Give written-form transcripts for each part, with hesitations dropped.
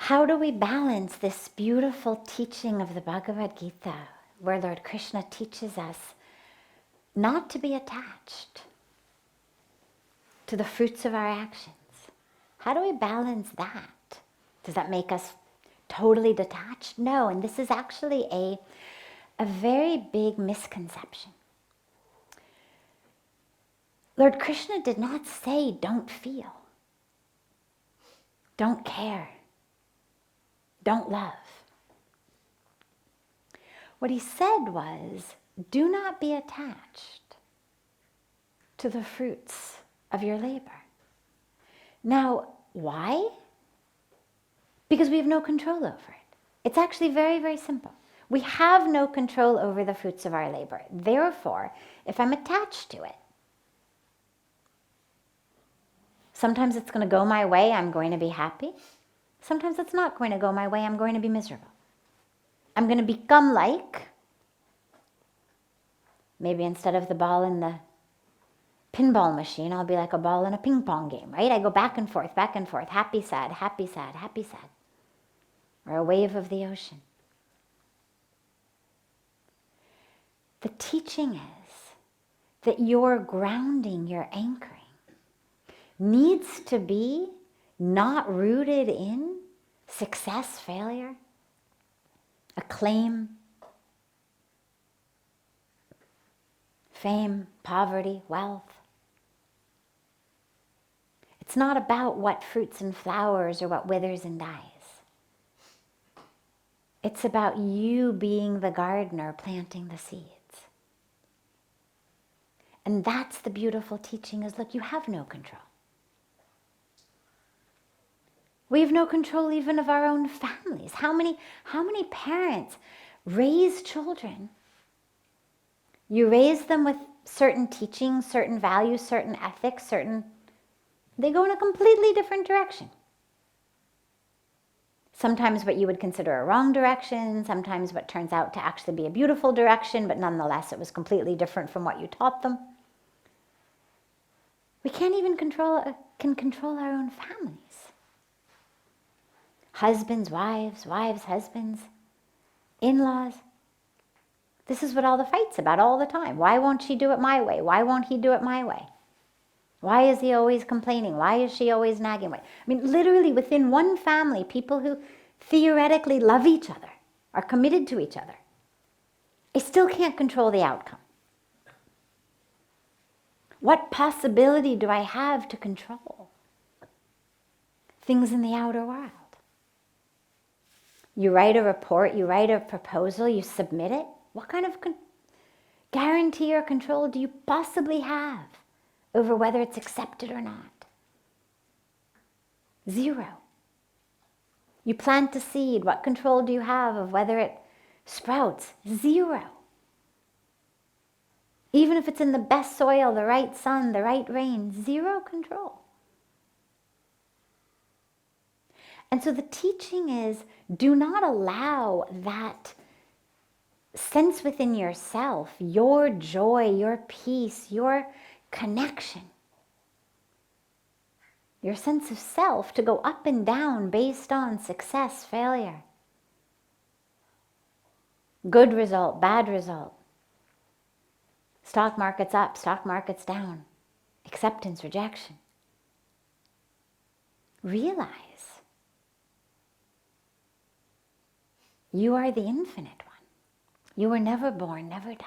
How do we balance this beautiful teaching of the Bhagawad Gita, where Lord Krishna teaches us not to be attached to the fruits of our actions? How do we balance that? Does that make us totally detached? No, and this is actually a very big misconception. Lord Krishna did not say don't feel, don't care, don't love. What he said was, do not be attached to the fruits of your labor. Now, why? Because we have no control over it. It's actually very, very simple. We have no control over the fruits of our labor. Therefore, if I'm attached to it, sometimes it's going to go my way, I'm going to be happy. Sometimes it's not going to go my way, I'm going to be miserable. I'm going to become like, maybe instead of the ball in the pinball machine, I'll be like a ball in a ping pong game, right? I go back and forth, happy, sad, happy, sad, happy, sad. Or a wave of the ocean. The teaching is that your grounding, your anchoring, needs to be not rooted in success, failure, acclaim, fame, poverty, wealth. It's not about what fruits and flowers or what withers and dies. It's about you being the gardener planting the seeds. And that's the beautiful teaching is, look, you have no control. We have no control even of our own families. How many parents raise children? You raise them with certain teachings, certain values, certain ethics, they go in a completely different direction. Sometimes what you would consider a wrong direction, sometimes what turns out to actually be a beautiful direction, but nonetheless it was completely different from what you taught them. We can't even control our own families. Husbands, wives, husbands, in-laws. This is what all the fight's about all the time. Why won't she do it my way? Why won't he do it my way? Why is he always complaining? Why is she always nagging? I mean, literally within one family, people who theoretically love each other, are committed to each other, I still can't control the outcome. What possibility do I have to control things in the outer world? You write a report, you write a proposal, you submit it. What kind of guarantee or control do you possibly have over whether it's accepted or not? Zero. You plant a seed, what control do you have of whether it sprouts? Zero. Even if it's in the best soil, the right sun, the right rain, zero control. And so the teaching is, do not allow that sense within yourself, your joy, your peace, your connection, your sense of self to go up and down based on success, failure, good result, bad result, stock market's up, stock market's down, acceptance, rejection. Realize you are the infinite one. You were never born, never die.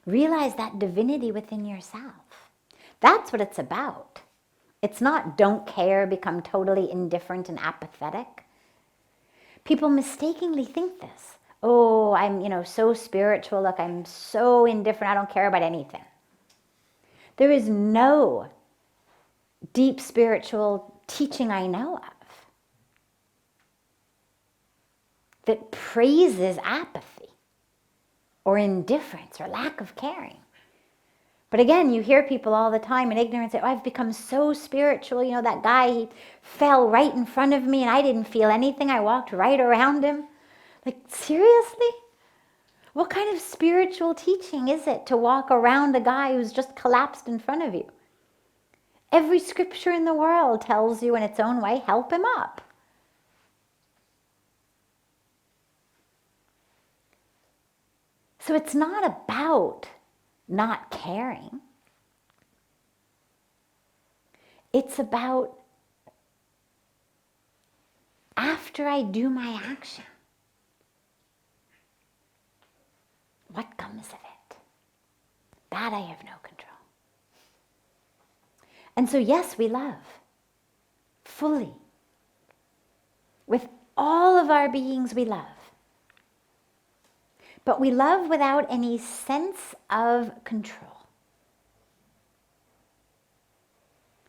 Realize that divinity within yourself. That's what it's about. It's not don't care, become totally indifferent and apathetic. People mistakenly think this. Oh, I'm, so spiritual. Look, I'm so indifferent. I don't care about anything. There is no deep spiritual teaching I know of that praises apathy or indifference or lack of caring. But again, you hear people all the time in ignorance say, oh, I've become so spiritual. That guy, he fell right in front of me and I didn't feel anything. I walked right around him. Like, seriously? What kind of spiritual teaching is it to walk around a guy who's just collapsed in front of you? Every scripture in the world tells you in its own way, help him up. So it's not about not caring. It's about after I do my action, what comes of it? That I have no control. And so yes, we love fully. With all of our beings we love. But we love without any sense of control.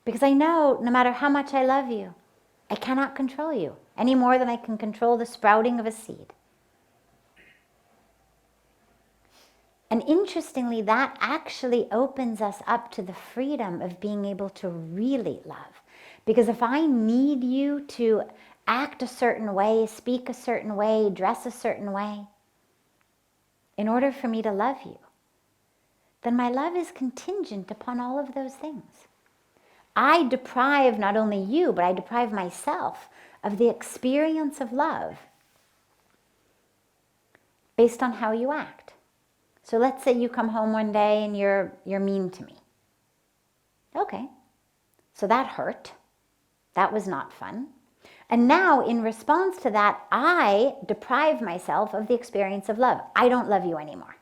Because I know no matter how much I love you, I cannot control you any more than I can control the sprouting of a seed. And interestingly, that actually opens us up to the freedom of being able to really love. Because if I need you to act a certain way, speak a certain way, dress a certain way, in order for me to love you, then my love is contingent upon all of those things. I deprive not only you, but I deprive myself of the experience of love based on how you act. So let's say you come home one day and you're mean to me. Okay, so that hurt. That was not fun. And now in response to that, I deprive myself of the experience of love. I don't love you anymore.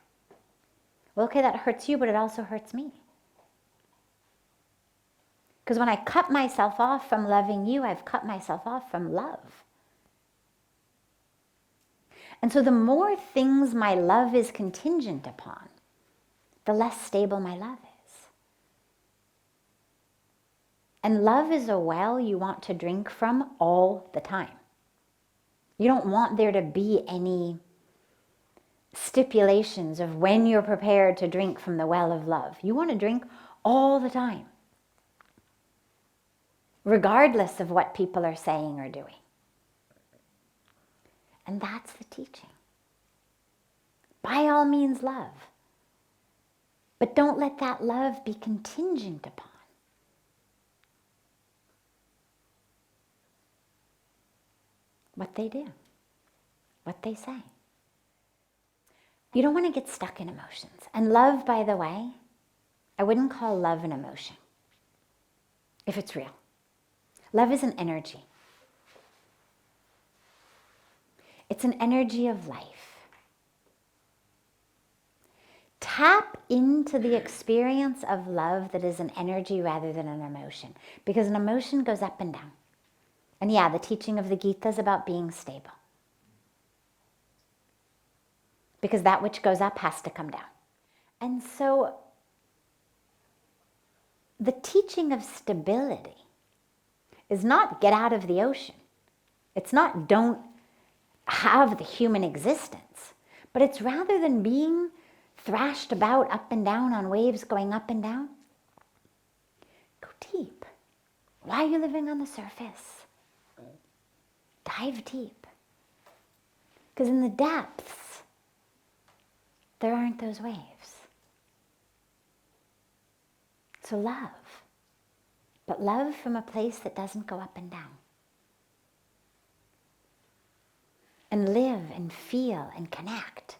Well, okay, that hurts you, but it also hurts me. Because when I cut myself off from loving you, I've cut myself off from love. And so the more things my love is contingent upon, the less stable my love is. And love is a well you want to drink from all the time. You don't want there to be any stipulations of when you're prepared to drink from the well of love. You want to drink all the time, regardless of what people are saying or doing. And that's the teaching. By all means, love. But don't let that love be contingent upon what they do, what they say. You don't want to get stuck in emotions. And love, by the way, I wouldn't call love an emotion if it's real. Love is an energy. It's an energy of life. Tap into the experience of love that is an energy rather than an emotion, because an emotion goes up and down. And yeah, the teaching of the Gita is about being stable. Because that which goes up has to come down. And so the teaching of stability is not get out of the ocean. It's not don't have the human existence. But it's rather than being thrashed about up and down on waves going up and down, go deep. Why are you living on the surface? Dive deep. Because in the depths, there aren't those waves. So love. But love from a place that doesn't go up and down. And live and feel and connect.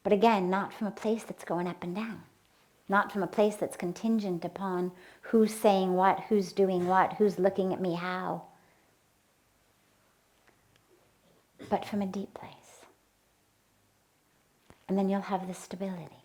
But again, not from a place that's going up and down. Not from a place that's contingent upon who's saying what, who's doing what, who's looking at me how. But from a deep place. And then you'll have the stability.